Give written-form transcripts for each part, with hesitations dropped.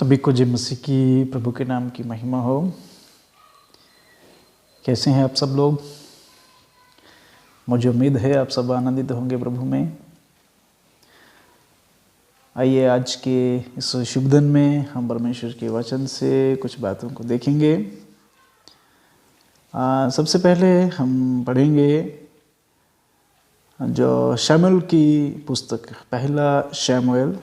सभी को जय मसीह की प्रभु के नाम की महिमा हो। कैसे हैं आप सब लोग? मुझे उम्मीद है आप सब आनंदित होंगे प्रभु में। आइए आज के इस शुभ दिन में हम परमेश्वर के वचन से कुछ बातों को देखेंगे। सबसे पहले हम पढ़ेंगे जो शमूएल की पुस्तक, पहला शमूएल,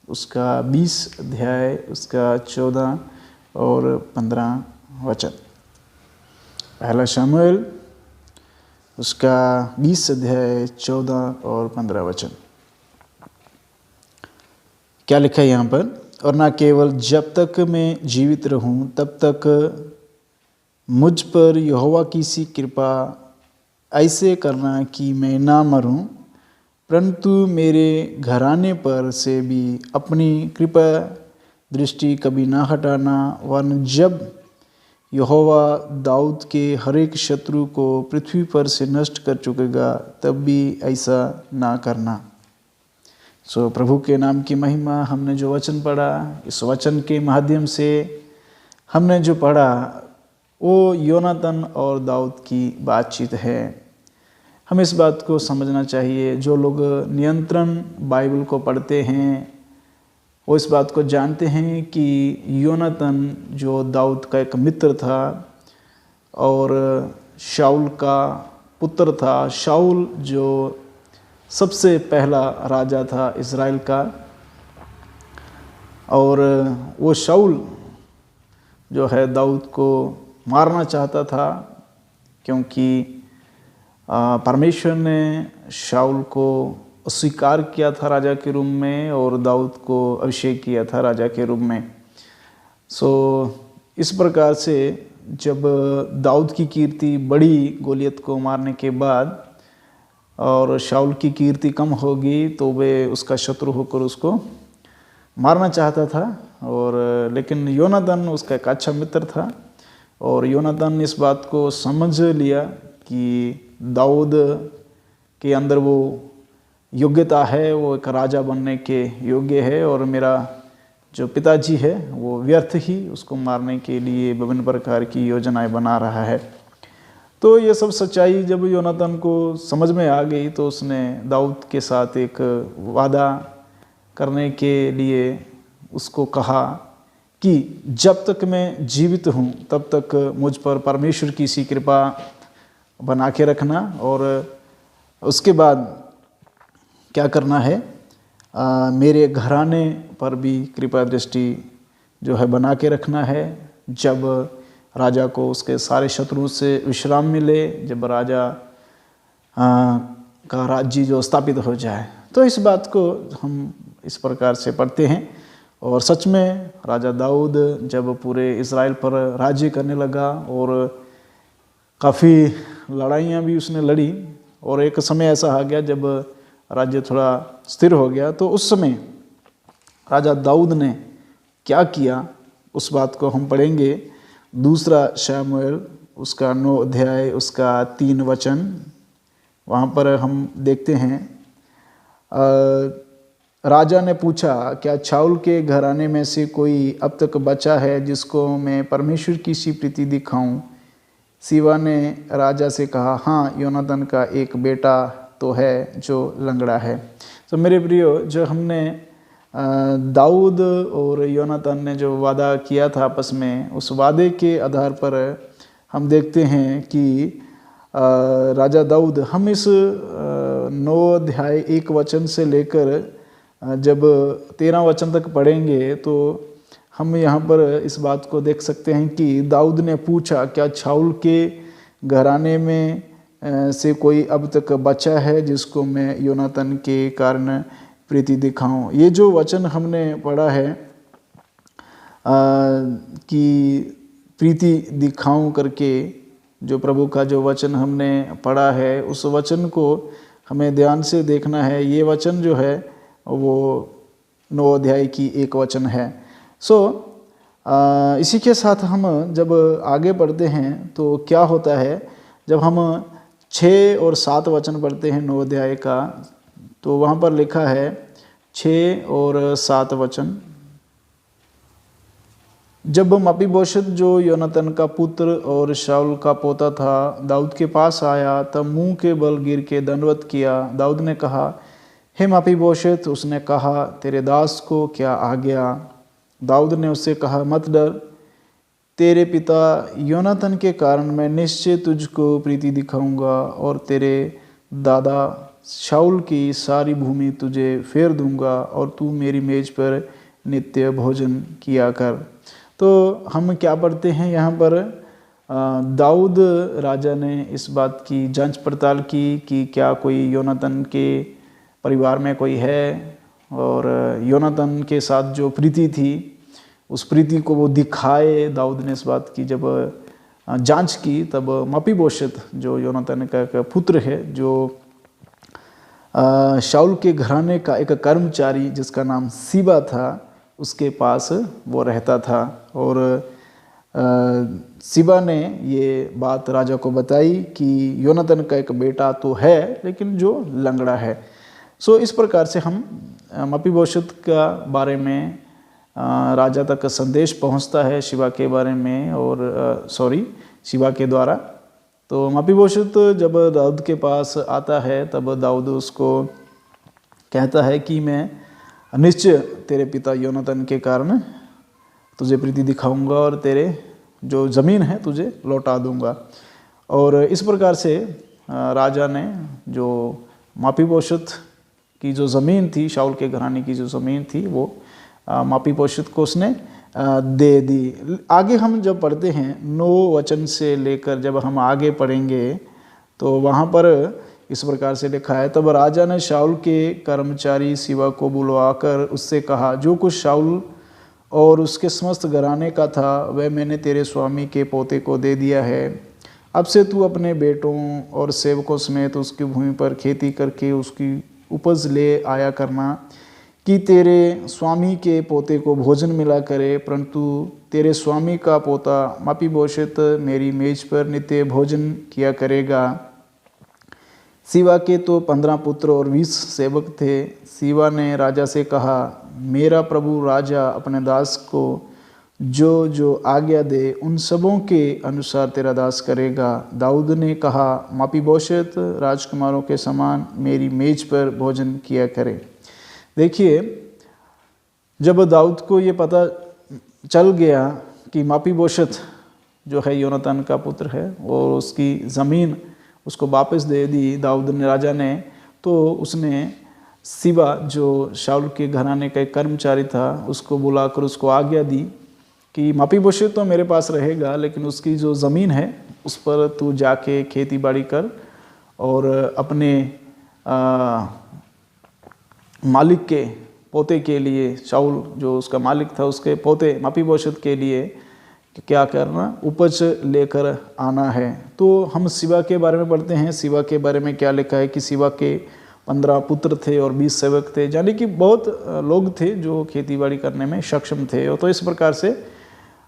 उसका 20 अध्याय, उसका 14 और 15 वचन। पहला शमूएल उसका 20 अध्याय 14 और 15 वचन। क्या लिखा है यहाँ पर? और ना केवल जब तक मैं जीवित रहूं तब तक मुझ पर यहोवा की सी कृपा ऐसे करना कि मैं ना मरूं, परंतु मेरे घराने पर से भी अपनी कृपा दृष्टि कभी ना हटाना, वरन जब यहोवा दाऊद के हर एक शत्रु को पृथ्वी पर से नष्ट कर चुकेगा तब भी ऐसा ना करना। प्रभु के नाम की महिमा। हमने जो वचन पढ़ा, इस वचन के माध्यम से हमने जो पढ़ा वो योनातान और दाऊद की बातचीत है। हमें इस बात को समझना चाहिए। जो लोग नियंत्रण बाइबल को पढ़ते हैं वो इस बात को जानते हैं कि योनातान जो दाऊद का एक मित्र था और शाऊल का पुत्र था, शाऊल जो सबसे पहला राजा था इज़राइल का, और वो शाऊल जो है दाऊद को मारना चाहता था, क्योंकि परमेश्वर ने शाऊल को अस्वीकार किया था राजा के रूप में और दाऊद को अभिषेक किया था राजा के रूप में। इस प्रकार से जब दाऊद की कीर्ति बढ़ी गोलियत को मारने के बाद और शाऊल की कीर्ति कम होगी, तो वे उसका शत्रु होकर उसको मारना चाहता था। और लेकिन योनातान उसका एक अच्छा मित्र था और योनातान ने इस बात को समझ लिया कि दाऊद के अंदर वो योग्यता है, वो एक राजा बनने के योग्य है, और मेरा जो पिताजी है वो व्यर्थ ही उसको मारने के लिए विभिन्न प्रकार की योजनाएं बना रहा है। तो ये सब सच्चाई जब योनातान को समझ में आ गई तो उसने दाऊद के साथ एक वादा करने के लिए उसको कहा कि जब तक मैं जीवित हूँ तब तक मुझ पर परमेश्वर की सी कृपा बना के रखना, और उसके बाद क्या करना है, मेरे घराने पर भी कृपा दृष्टि जो है बना के रखना है। जब राजा को उसके सारे शत्रुओं से विश्राम मिले, जब राजा का राज्य जो स्थापित हो जाए। तो इस बात को हम इस प्रकार से पढ़ते हैं। और सच में राजा दाऊद जब पूरे इज़राइल पर राज्य करने लगा और काफ़ी लड़ाइयाँ भी उसने लड़ी, और एक समय ऐसा आ गया जब राज्य थोड़ा स्थिर हो गया, तो उस समय राजा दाऊद ने क्या किया उस बात को हम पढ़ेंगे। दूसरा शमूएल उसका 9 अध्याय उसका 3 वचन, वहाँ पर हम देखते हैं। राजा ने पूछा, क्या शाऊल के घराने में से कोई अब तक बचा है जिसको मैं परमेश्वर की सी प्रीति दिखाऊं? सीबा ने राजा से कहा, हाँ, योनातान का एक बेटा तो है जो लंगड़ा है। तो मेरे प्रियो, जो हमने दाऊद और योनातान ने जो वादा किया था आपस में, उस वादे के आधार पर हम देखते हैं कि राजा दाऊद, हम इस 9 अध्याय 1 वचन से लेकर जब 13 वचन तक पढ़ेंगे तो हम यहाँ पर इस बात को देख सकते हैं कि दाऊद ने पूछा, क्या शाऊल के घराने में से कोई अब तक बचा है जिसको मैं योनातान के कारण प्रीति दिखाऊं। ये जो वचन हमने पढ़ा है कि प्रीति दिखाऊं करके, जो प्रभु का जो वचन हमने पढ़ा है, उस वचन को हमें ध्यान से देखना है। ये वचन जो है वो 9 अध्याय की 1 वचन है। इसी के साथ हम जब आगे बढ़ते हैं तो क्या होता है, जब हम 6 और 7 वचन पढ़ते हैं 9 अध्याय का, तो वहाँ पर लिखा है 6 और 7 वचन। जब मपीबोशेत जो योनातान का पुत्र और शाऊल का पोता था दाऊद के पास आया, तब मुंह के बल गिर के दंडवत किया। दाऊद ने कहा, हे मपीबोशेत। उसने कहा, तेरे दास को क्या आ गया? दाऊद ने उससे कहा, मत डर, तेरे पिता योनातान के कारण मैं निश्चय तुझको प्रीति दिखाऊंगा और तेरे दादा शाऊल की सारी भूमि तुझे फेर दूंगा और तू मेरी मेज पर नित्य भोजन किया कर। तो हम क्या पढ़ते हैं यहाँ पर, दाऊद राजा ने इस बात की जांच पड़ताल की कि क्या कोई योनातान के परिवार में कोई है, और योनातान के साथ जो प्रीति थी उस प्रीति को वो दिखाए। दाऊद ने इस बात की जब जांच की, तब मपीबोशेत जो योनातान का पुत्र है, जो शाऊल के घराने का एक कर्मचारी जिसका नाम सीबा था, उसके पास वो रहता था। और सीबा ने ये बात राजा को बताई कि योनातान का एक बेटा तो है लेकिन जो लंगड़ा है। सो इस प्रकार से हम मपीबोशेत का बारे में राजा तक संदेश पहुंचता है शिबा के बारे में, और शिबा के द्वारा। तो मपीबोशेत जब दाऊद के पास आता है, तब दाऊद उसको कहता है कि मैं निश्चय तेरे पिता योनातान के कारण तुझे प्रीति दिखाऊंगा और तेरे जो ज़मीन है तुझे लौटा दूंगा। और इस प्रकार से राजा ने जो मपीबोशेत की जो ज़मीन थी, शाऊल के घराने की जो ज़मीन थी, वो मपीबोशेत को उसने दे दी। आगे हम जब पढ़ते हैं 9 वचन से लेकर जब हम आगे पढ़ेंगे, तो वहाँ पर इस प्रकार से लिखा है, तब राजा ने शाऊल के कर्मचारी सीबा को बुलवाकर उससे कहा, जो कुछ शाऊल और उसके समस्त घराने का था वह मैंने तेरे स्वामी के पोते को दे दिया है। अब से तू अपने बेटों और सेवकों समेत उसकी भूमि पर खेती करके उसकी उपज ले आया करना, कि तेरे स्वामी के पोते को भोजन मिला करे। परंतु तेरे स्वामी का पोता मपीबोशेत मेरी मेज पर नित्य भोजन किया करेगा। सीबा के तो 15 पुत्र और 20 सेवक थे। सीबा ने राजा से कहा, मेरा प्रभु राजा अपने दास को जो जो आज्ञा दे उन सबों के अनुसार तेरा दास करेगा। दाऊद ने कहा, मपीबोशेत राजकुमारों के समान मेरी मेज पर भोजन किया करे। देखिए, जब दाऊद को ये पता चल गया कि मपीबोशेत जो है योनातान का पुत्र है और उसकी ज़मीन उसको वापस दे दी दाऊद ने, राजा ने, तो उसने सीबा जो शाऊल के घराने का एक कर्मचारी था उसको बुलाकर उसको आज्ञा दी कि मपीबोशेत तो मेरे पास रहेगा, लेकिन उसकी जो ज़मीन है उस पर तू जाके खेती बाड़ी कर और अपने मालिक के पोते के लिए, शाऊल जो उसका मालिक था उसके पोते मपीबोशेत के लिए क्या करना, उपज लेकर आना है। तो हम सीबा के बारे में पढ़ते हैं। सीबा के बारे में क्या लिखा है कि सीबा के 15 पुत्र थे और 20 सेवक थे, यानी कि बहुत लोग थे जो खेती बाड़ी करने में सक्षम थे। और तो इस प्रकार से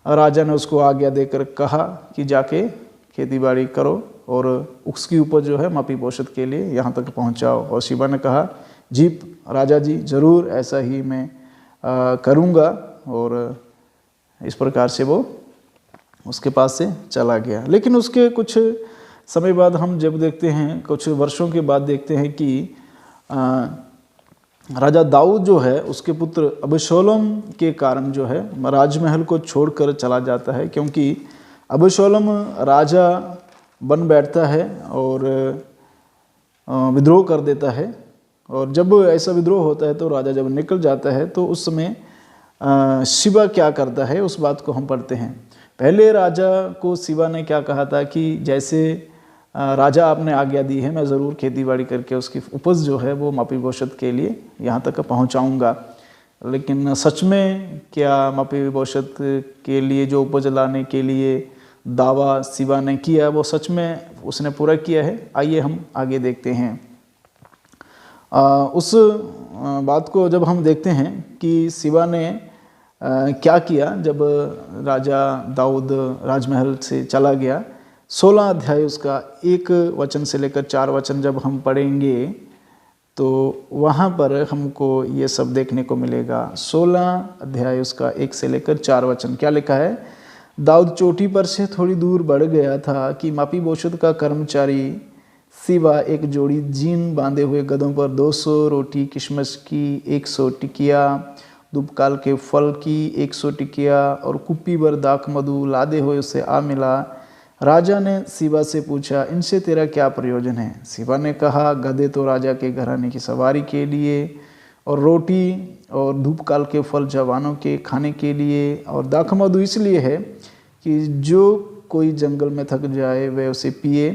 राजा ने उसको आज्ञा देकर कहा कि जाके खेती बाड़ी करो और उसकी उपज जो है मपीबोशेत के लिए यहाँ तक पहुँचाओ। और सीबा ने कहा, जी राजा जी, ज़रूर ऐसा ही मैं करूँगा। और इस प्रकार से वो उसके पास से चला गया। लेकिन उसके कुछ समय बाद हम जब देखते हैं, कुछ वर्षों के बाद देखते हैं कि राजा दाऊद जो है उसके पुत्र अबशालोम के कारण जो है राजमहल को छोड़कर चला जाता है, क्योंकि अबशालोम राजा बन बैठता है और विद्रोह कर देता है। और जब ऐसा विद्रोह होता है तो राजा जब निकल जाता है तो उस समय सीबा क्या करता है उस बात को हम पढ़ते हैं। पहले राजा को सीबा ने क्या कहा था कि जैसे राजा आपने आज्ञा दी है, मैं ज़रूर खेती बाड़ी करके उसकी उपज जो है वो मपीबोशेत के लिए यहाँ तक पहुँचाऊँगा। लेकिन सच में क्या मपीबोशेत के लिए जो उपज लाने के लिए दावा सीबा ने किया वो सच में उसने पूरा किया है? आइए हम आगे देखते हैं। उस बात को जब हम देखते हैं कि सीबा ने क्या किया जब राजा दाऊद राजमहल से चला गया। 16 अध्याय उसका 1 वचन से लेकर 4 वचन जब हम पढ़ेंगे तो वहाँ पर हमको ये सब देखने को मिलेगा। 16 अध्याय उसका 1 से लेकर 4 वचन क्या लिखा है। दाऊद चोटी पर से थोड़ी दूर बढ़ गया था कि मपीबोशत का कर्मचारी सिबा एक जोड़ी जीन बांधे हुए गधों पर 200 रोटी किशमिश की 100 टिकिया दुबकाल के फल की 100 टिकिया और कुप्पी भर दाख मधु लादे हुए उसे आ मिला। राजा ने सिबा से पूछा, इनसे तेरा क्या प्रयोजन है। सिबा ने कहा, गधे तो राजा के घराने की सवारी के लिए और रोटी और धूपकाल के फल जवानों के खाने के लिए और दाख मधु इसलिए है कि जो कोई जंगल में थक जाए वह उसे पिए।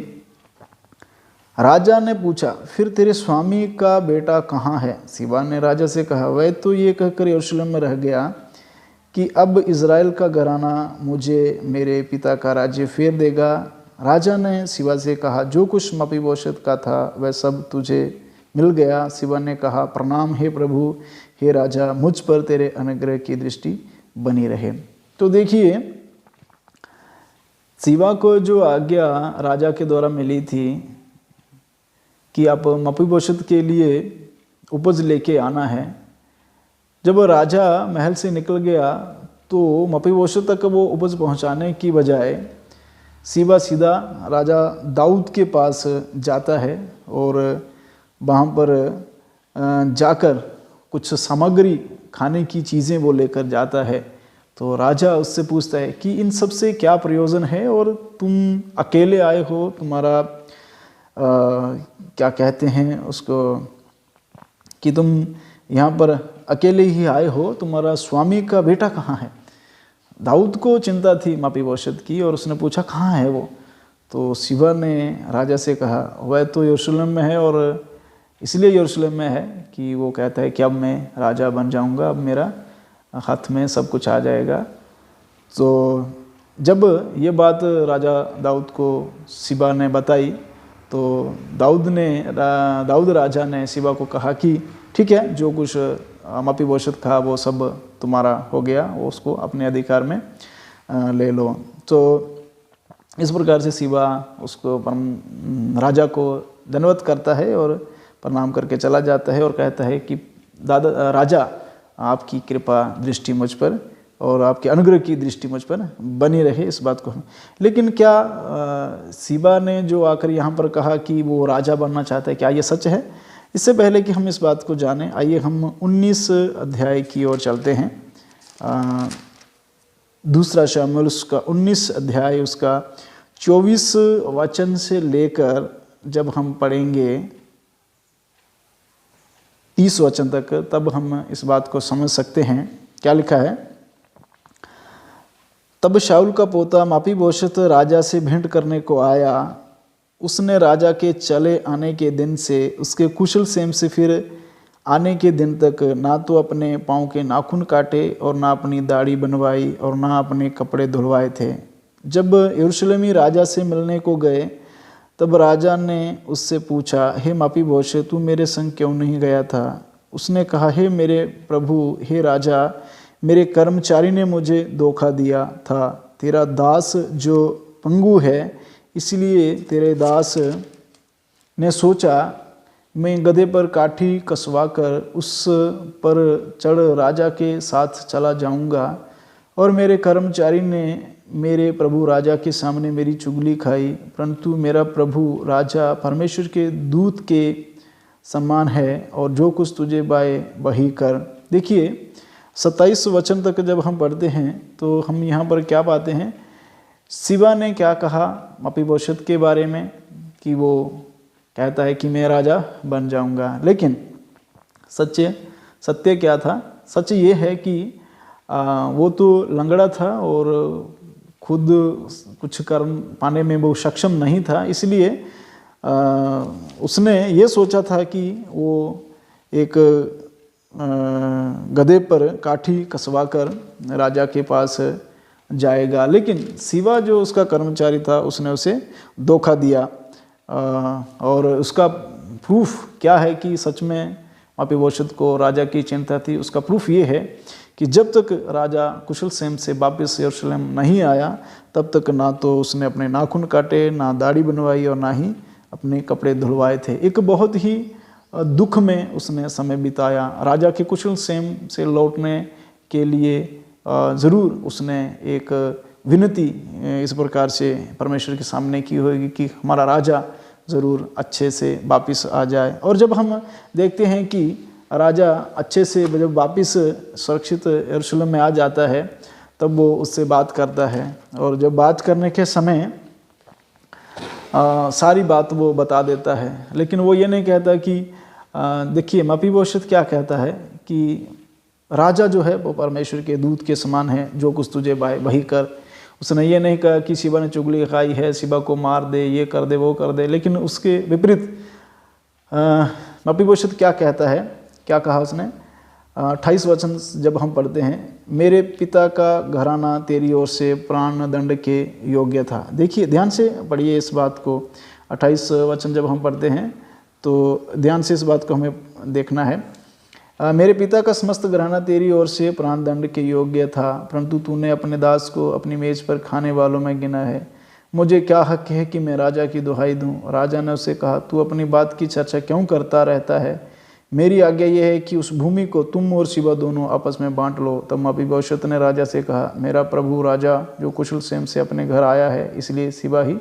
राजा ने पूछा, फिर तेरे स्वामी का बेटा कहाँ है। सिबा ने राजा से कहा, वह तो ये कहकर यरूशलेम में रह गया कि अब इज़राइल का घराना मुझे मेरे पिता का राज्य फेर देगा। राजा ने सिबा से कहा, जो कुछ मपीबोशत का था वह सब तुझे मिल गया। सिबा ने कहा, प्रणाम हे प्रभु, हे राजा, मुझ पर तेरे अनुग्रह की दृष्टि बनी रहे। तो देखिए, सिबा को जो आज्ञा राजा के द्वारा मिली थी कि आप मपीबोशत के लिए उपज लेके आना है, जब राजा महल से निकल गया तो मपीबोशत तक वो उपज पहुंचाने की बजाय सिबा सीधा राजा दाऊद के पास जाता है और वहाँ पर जाकर कुछ सामग्री खाने की चीज़ें वो लेकर जाता है। तो राजा उससे पूछता है कि इन सब से क्या प्रयोजन है और तुम अकेले आए हो, तुम्हारा क्या कहते हैं उसको कि तुम यहाँ पर अकेले ही आए हो, तुम्हारा स्वामी का बेटा कहाँ है। दाऊद को चिंता थी मपीबोशत की और उसने पूछा, कहाँ है वो। तो सिबा ने राजा से कहा, वह तो यरूशलेम में है और इसलिए यरूशलेम में है कि वो कहता है कि अब मैं राजा बन जाऊंगा, अब मेरा हाथ में सब कुछ आ जाएगा। तो जब ये बात राजा दाऊद को सिबा ने बताई तो दाऊद राजा ने सिबा को कहा कि ठीक है, जो कुछ मपीबोशत था वो सब तुम्हारा हो गया, वो उसको अपने अधिकार में ले लो। तो इस प्रकार से सिबा उसको राजा को धन्यवाद करता है और प्रणाम करके चला जाता है और कहता है कि राजा, आपकी कृपा दृष्टि मुझ पर और आपके अनुग्रह की दृष्टि मुझ पर बनी रहे, इस बात को। लेकिन क्या सिबा ने जो आकर यहाँ पर कहा कि वो राजा बनना चाहता है, क्या ये सच है? इससे पहले कि हम इस बात को जानें, आइए हम 19 अध्याय की ओर चलते हैं। दूसरा शमूएल उसका 19 अध्याय उसका 24 वचन से लेकर जब हम पढ़ेंगे 30 वचन तक, तब हम इस बात को समझ सकते हैं। क्या लिखा है। तब शाऊल का पोता मपीबोशत राजा से भेंट करने को आया। उसने राजा के चले आने के दिन से उसके कुशल सेम से फिर आने के दिन तक ना तो अपने पाँव के नाखून काटे और ना अपनी दाढ़ी बनवाई और ना अपने कपड़े धुलवाए थे। जब यरूशलेमी राजा से मिलने को गए तब राजा ने उससे पूछा, हे मपीबोशत, तू मेरे संग क्यों नहीं गया था? उसने कहा, हे मेरे प्रभु, हे राजा, मेरे कर्मचारी ने मुझे धोखा दिया था। तेरा दास जो पंगु है, इसलिए तेरे दास ने सोचा मैं गधे पर काठी कसवा कर उस पर चढ़ राजा के साथ चला जाऊंगा। और मेरे कर्मचारी ने मेरे प्रभु राजा के सामने मेरी चुगली खाई, परंतु मेरा प्रभु राजा परमेश्वर के दूत के समान है और जो कुछ तुझे बाए वही कर। देखिए 27 वचन तक जब हम पढ़ते हैं तो हम यहाँ पर क्या पाते हैं। सिबा ने क्या कहा मपीबोशत के बारे में कि वो कहता है कि मैं राजा बन जाऊंगा, लेकिन सत्य क्या था? सच ये है कि वो तो लंगड़ा था और खुद कुछ कर्म पाने में वो सक्षम नहीं था, इसलिए उसने ये सोचा था कि वो एक गधे पर काठी कसवाकर राजा के पास जाएगा। लेकिन सिबा जो उसका कर्मचारी था उसने उसे धोखा दिया। और उसका प्रूफ क्या है कि सच में मपीबोशत को राजा की चिंता थी? उसका प्रूफ ये है कि जब तक राजा कुशल सेम से वापस यरूशलेम नहीं आया तब तक ना तो उसने अपने नाखून काटे, ना दाढ़ी बनवाई और ना ही अपने कपड़े धुलवाए थे। एक बहुत ही दुख में उसने समय बिताया। राजा के कुशल क्षेम से लौटने के लिए ज़रूर उसने एक विनती इस प्रकार से परमेश्वर के सामने की होगी कि हमारा राजा ज़रूर अच्छे से वापस आ जाए। और जब हम देखते हैं कि राजा अच्छे से जब वापस सुरक्षित यरूशलेम में आ जाता है, तब वो उससे बात करता है, और जब बात करने के समय सारी बात वो बता देता है। लेकिन वो ये नहीं कहता कि देखिए मपीबोशत क्या कहता है कि राजा जो है वो परमेश्वर के दूत के समान है, जो कुछ तुझे वही कर। उसने ये नहीं कहा कि सिबा ने चुगली खाई है, सिबा को मार दे, ये कर दे, वो कर दे। लेकिन उसके विपरीत मपीबोशत क्या कहता है, क्या कहा उसने? 28 वचन जब हम पढ़ते हैं, मेरे पिता का घराना तेरी ओर से प्राण दंड के योग्य था। देखिए ध्यान से पढ़िए इस बात को। 28 वचन जब हम पढ़ते हैं तो ध्यान से इस बात को हमें देखना है। मेरे पिता का समस्त घराना तेरी ओर से प्राण दंड के योग्य था, परंतु तूने अपने दास को अपनी मेज पर खाने वालों में गिना है। मुझे क्या हक है कि मैं राजा की दुहाई दूं? राजा ने उसे कहा, तू अपनी बात की चर्चा क्यों करता रहता है? मेरी आज्ञा यह है कि उस भूमि को तुम और सिबा दोनों आपस में बांट लो। तब मपीबोशत ने राजा से कहा, मेरा प्रभु राजा जो कुशल क्षेम से अपने घर आया है, इसलिए सिबा ही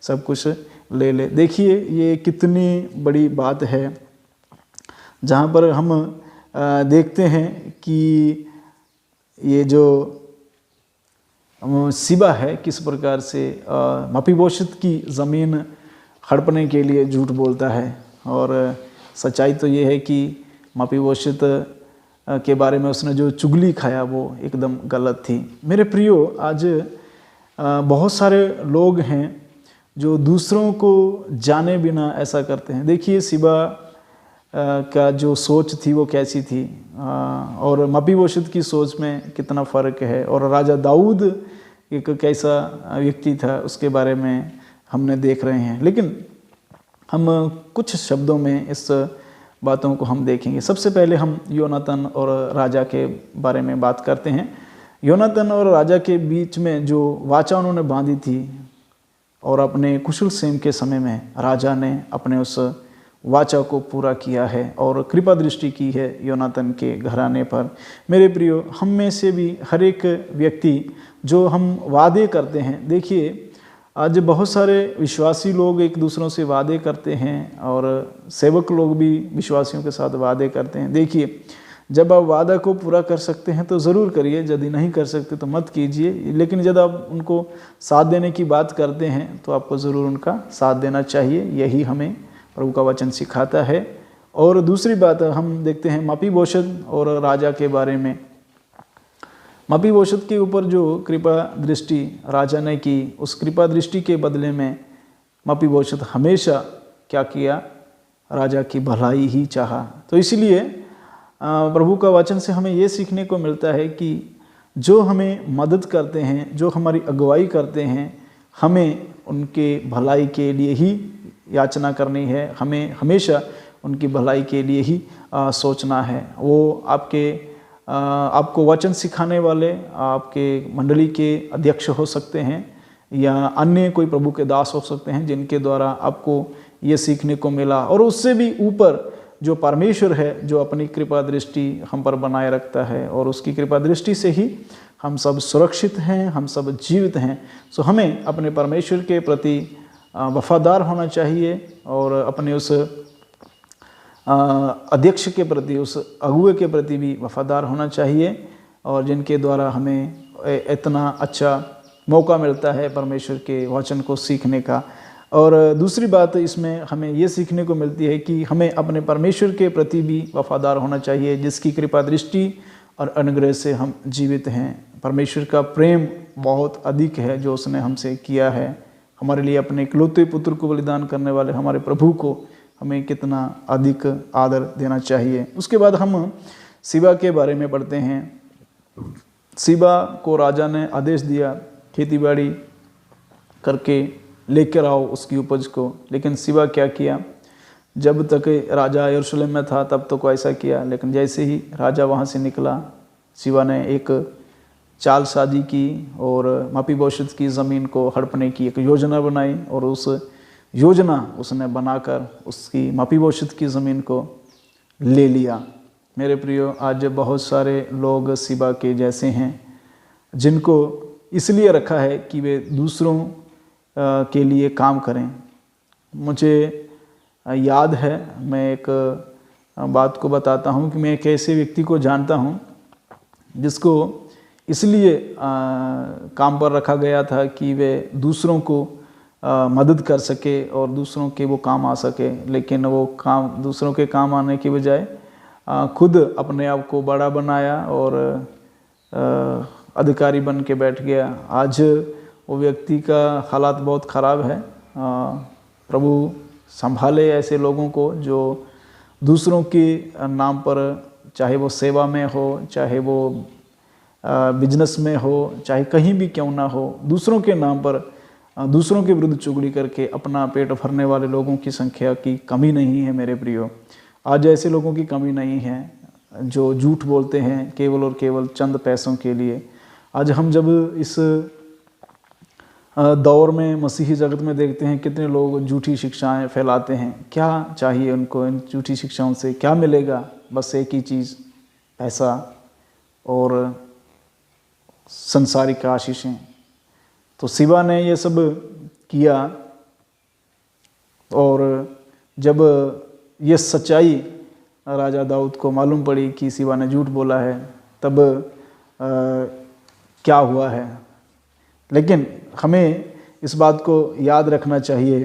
सब कुछ ले ले। देखिए ये कितनी बड़ी बात है, जहाँ पर हम देखते हैं कि ये जो सिबा है किस प्रकार से मपीबोशत की ज़मीन हड़पने के लिए झूठ बोलता है। और सच्चाई तो ये है कि मपीबोशत के बारे में उसने जो चुगली खाया वो एकदम गलत थी। मेरे प्रियो, आज बहुत सारे लोग हैं जो दूसरों को जाने बिना ऐसा करते हैं। देखिए सिबा का जो सोच थी वो कैसी थी, और मपीबोशत की सोच में कितना फ़र्क है। और राजा दाऊद एक कैसा व्यक्ति था उसके बारे में हमने देख रहे हैं। लेकिन हम कुछ शब्दों में इस बातों को हम देखेंगे। सबसे पहले हम योनातान और राजा के बारे में बात करते हैं। योनातान और राजा के बीच में जो वाचा उन्होंने बांधी थी, और अपने कुशल क्षेम के समय में राजा ने अपने उस वाचा को पूरा किया है और कृपा दृष्टि की है योनातान के घराने पर। मेरे प्रियो, हम में से भी हर एक व्यक्ति जो हम वादे करते हैं, देखिए आज बहुत सारे विश्वासी लोग एक दूसरों से वादे करते हैं, और सेवक लोग भी विश्वासियों के साथ वादे करते हैं। देखिए जब आप वादा को पूरा कर सकते हैं तो ज़रूर करिए, यदि नहीं कर सकते तो मत कीजिए। लेकिन जब आप उनको साथ देने की बात करते हैं तो आपको ज़रूर उनका साथ देना चाहिए। यही हमें प्रभु का वचन सिखाता है। और दूसरी बात हम देखते हैं मपीबोशत और राजा के बारे में। मपीबोशत के ऊपर जो कृपा दृष्टि राजा ने की, उस कृपा दृष्टि के बदले में मपीबोशत हमेशा क्या किया? राजा की भलाई ही चाहा। तो इसलिए प्रभु का वचन से हमें ये सीखने को मिलता है कि जो हमें मदद करते हैं, जो हमारी अगुवाई करते हैं, हमें उनके भलाई के लिए ही याचना करनी है। हमें हमेशा उनकी भलाई के लिए ही सोचना है। वो आपको वचन सिखाने वाले आपके मंडली के अध्यक्ष हो सकते हैं, या अन्य कोई प्रभु के दास हो सकते हैं, जिनके द्वारा आपको ये सीखने को मिला। और उससे भी ऊपर जो परमेश्वर है, जो अपनी कृपा दृष्टि हम पर बनाए रखता है, और उसकी कृपा दृष्टि से ही हम सब सुरक्षित हैं, हम सब जीवित हैं। सो हमें अपने परमेश्वर के प्रति वफादार होना चाहिए, और अपने उस अध्यक्ष के प्रति, उस अगुए के प्रति भी वफादार होना चाहिए, और जिनके द्वारा हमें इतना अच्छा मौका मिलता है परमेश्वर के वचन को सीखने का। और दूसरी बात इसमें हमें ये सीखने को मिलती है कि हमें अपने परमेश्वर के प्रति भी वफादार होना चाहिए, जिसकी कृपा दृष्टि और अनुग्रह से हम जीवित हैं। परमेश्वर का प्रेम बहुत अधिक है जो उसने हमसे किया है। हमारे लिए अपने इकलौते पुत्र को बलिदान करने वाले हमारे प्रभु को हमें कितना अधिक आदर देना चाहिए। उसके बाद हम सिबा के बारे में पढ़ते हैं। सिबा को राजा ने आदेश दिया, खेतीबाड़ी करके लेकर आओ उसकी उपज को। लेकिन सिबा क्या किया? जब तक राजा यरूशलेम में था तब तो ऐसा किया, लेकिन जैसे ही राजा वहाँ से निकला, सिबा ने एक चालसाजी की और मपीबोशत की ज़मीन को हड़पने की एक योजना बनाई, और उस योजना उसने बनाकर उसकी मपीबोशत की ज़मीन को ले लिया। मेरे प्रियो, आज बहुत सारे लोग शिवा के जैसे हैं जिनको इसलिए रखा है कि वे दूसरों के लिए काम करें। मुझे याद है, मैं एक बात को बताता हूँ कि मैं एक ऐसे व्यक्ति को जानता हूँ जिसको इसलिए काम पर रखा गया था कि वे दूसरों को मदद कर सके और दूसरों के वो काम आ सके, लेकिन वो काम दूसरों के काम आने की बजाय खुद अपने आप को बड़ा बनाया और अधिकारी बन के बैठ गया। आज वो व्यक्ति का हालात बहुत ख़राब है। प्रभु संभाले ऐसे लोगों को जो दूसरों के नाम पर, चाहे वो सेवा में हो, चाहे वो बिजनेस में हो, चाहे कहीं भी क्यों ना हो, दूसरों के नाम पर दूसरों के विरुद्ध चुगली करके अपना पेट भरने वाले लोगों की संख्या की कमी नहीं है मेरे प्रियो। आज ऐसे लोगों की कमी नहीं है जो झूठ बोलते हैं केवल और केवल चंद पैसों के लिए। आज हम जब इस दौर में मसीही जगत में देखते हैं कितने लोग झूठी शिक्षाएं फैलाते हैं। क्या चाहिए उनको इन झूठी शिक्षाओं से? क्या मिलेगा? बस एक ही चीज़, पैसा और संसारिक आशीषें। तो शिवा ने ये सब किया और जब ये सच्चाई राजा दाऊद को मालूम पड़ी कि शिवा ने झूठ बोला है, तब क्या हुआ है। लेकिन हमें इस बात को याद रखना चाहिए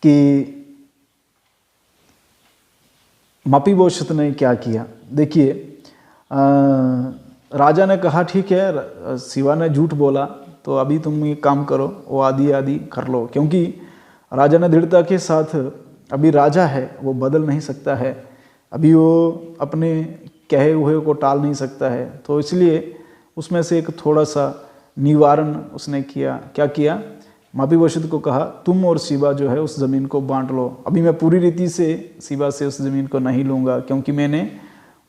कि मपीबोशत ने क्या किया। देखिए, राजा ने कहा ठीक है, शिवा ने झूठ बोला तो अभी तुम ये काम करो, वो आदि आदि कर लो, क्योंकि राजा ने दृढ़ता के साथ, अभी राजा है वो बदल नहीं सकता है, अभी वो अपने कहे हुए को टाल नहीं सकता है। तो इसलिए उसमें से एक थोड़ा सा निवारण उसने किया। क्या किया? मपीबोशत को कहा तुम और शिवा जो है उस ज़मीन को बांट लो। अभी मैं पूरी रीति से शिवा से उस ज़मीन को नहीं लूँगा, क्योंकि मैंने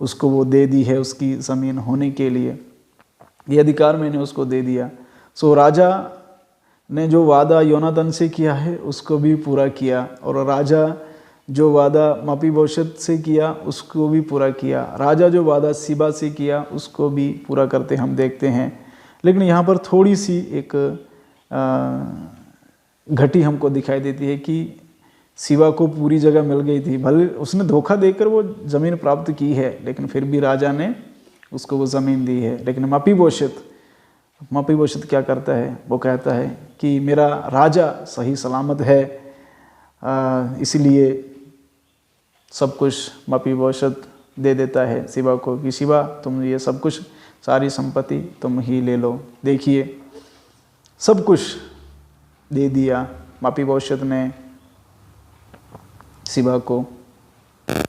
उसको वो दे दी है उसकी ज़मीन होने के लिए, ये अधिकार मैंने उसको दे दिया। सो राजा ने जो वादा योनातान से किया है उसको भी पूरा किया, और राजा जो वादा मपीबोशत से किया उसको भी पूरा किया। राजा जो वादा शिवा से किया उसको भी पूरा करते हम देखते हैं। लेकिन यहाँ पर थोड़ी सी एक घटी हमको दिखाई देती है कि शिवा को पूरी जगह मिल गई थी। भले उसने धोखा देकर वो ज़मीन प्राप्त की है, लेकिन फिर भी राजा ने उसको वो ज़मीन दी है। लेकिन मपीबोशत क्या करता है? वो कहता है कि मेरा राजा सही सलामत है, इसलिए सब कुछ मपीबोशत दे देता है शिवा को कि शिवा तुम ये सब कुछ, सारी संपत्ति तुम ही ले लो। देखिए, सब कुछ दे दिया मपीबोशत ने शिवा को।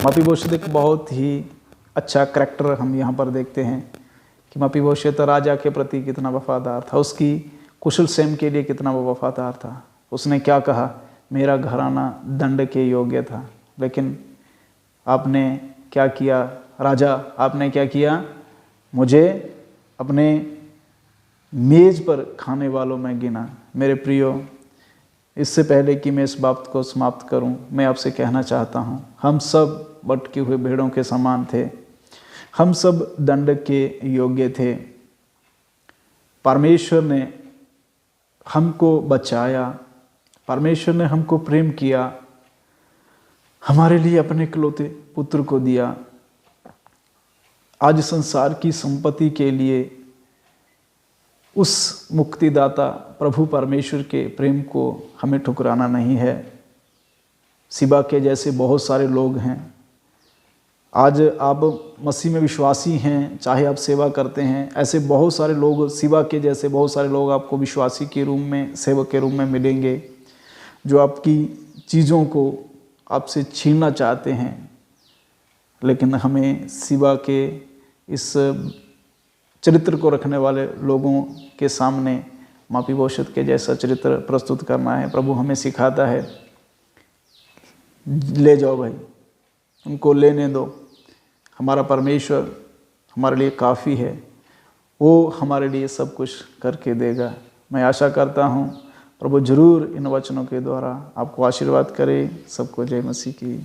मपीबोशत एक बहुत ही अच्छा करैक्टर हम यहाँ पर देखते हैं कि मपीबोशत राजा के प्रति कितना वफादार था, उसकी कुशल सेम के लिए कितना वो वफादार था। उसने क्या कहा? मेरा घराना दंड के योग्य था, लेकिन आपने क्या किया राजा? आपने क्या किया? मुझे अपने मेज़ पर खाने वालों में गिना। मेरे प्रियो, इससे पहले कि मैं इस बात को समाप्त करूं, मैं आपसे कहना चाहता हूं, हम सब भटके हुए भेड़ों के समान थे, हम सब दंड के योग्य थे। परमेश्वर ने हमको बचाया, परमेश्वर ने हमको प्रेम किया, हमारे लिए अपने इकलौते पुत्र को दिया। आज संसार की संपत्ति के लिए उस मुक्तिदाता प्रभु परमेश्वर के प्रेम को हमें ठुकराना नहीं है। शिवा के जैसे बहुत सारे लोग हैं। आज आप मसीह में विश्वासी हैं, चाहे आप सेवा करते हैं, ऐसे बहुत सारे लोग, शिवा के जैसे बहुत सारे लोग आपको विश्वासी के रूप में, सेवक के रूप में मिलेंगे, जो आपकी चीज़ों को आपसे छीनना चाहते हैं। लेकिन हमें शिवा के इस चरित्र को रखने वाले लोगों के सामने मपीबोशत के जैसा चरित्र प्रस्तुत करना है। प्रभु हमें सिखाता है, ले जाओ भाई, उनको लेने दो, हमारा परमेश्वर हमारे लिए काफ़ी है, वो हमारे लिए सब कुछ करके देगा। मैं आशा करता हूँ प्रभु जरूर इन वचनों के द्वारा आपको आशीर्वाद करे। सबको जय मसीह की।